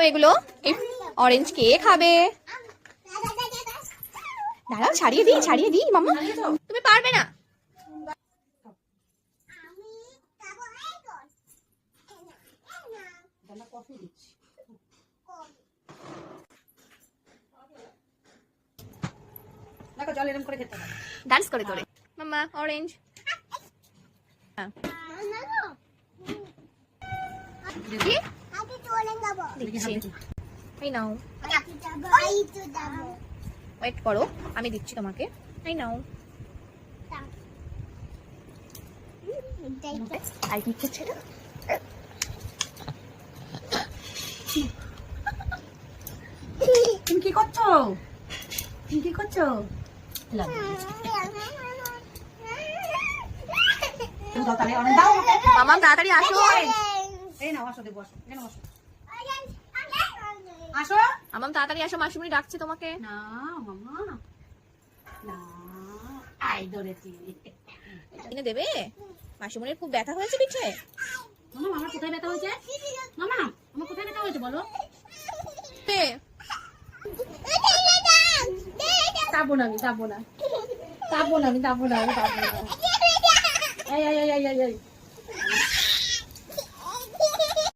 খাবে এগুলো? অরেঞ্জ কে খাবে? দাঁড়াও, ছাড়িয়ে দিই মাম্মা। তুমি পারবে না। ডান্স করে তোরে মাম্মা। অরেঞ্জ এই নাও, ওয়েট করো, আমি দিচ্ছি তোমাকে। এই নাও। আর কি করছে না? তুমি কি করছো? মামা তাড়াতাড়ি আসো। আসো মামা তাড়াতাড়ি আসো, মাসিমণি ডাকছে তোমাকে। না মামা, না আই ধরেছি। কিনে দেবে? মাসিমণির খুব ব্যথা হয়েছে পিঠে। মামা আমার কোথায় ব্যথা হয়েছে? মামা আমার কোথায় ব্যথা হয়েছে বলো? যাবো না আমি। এই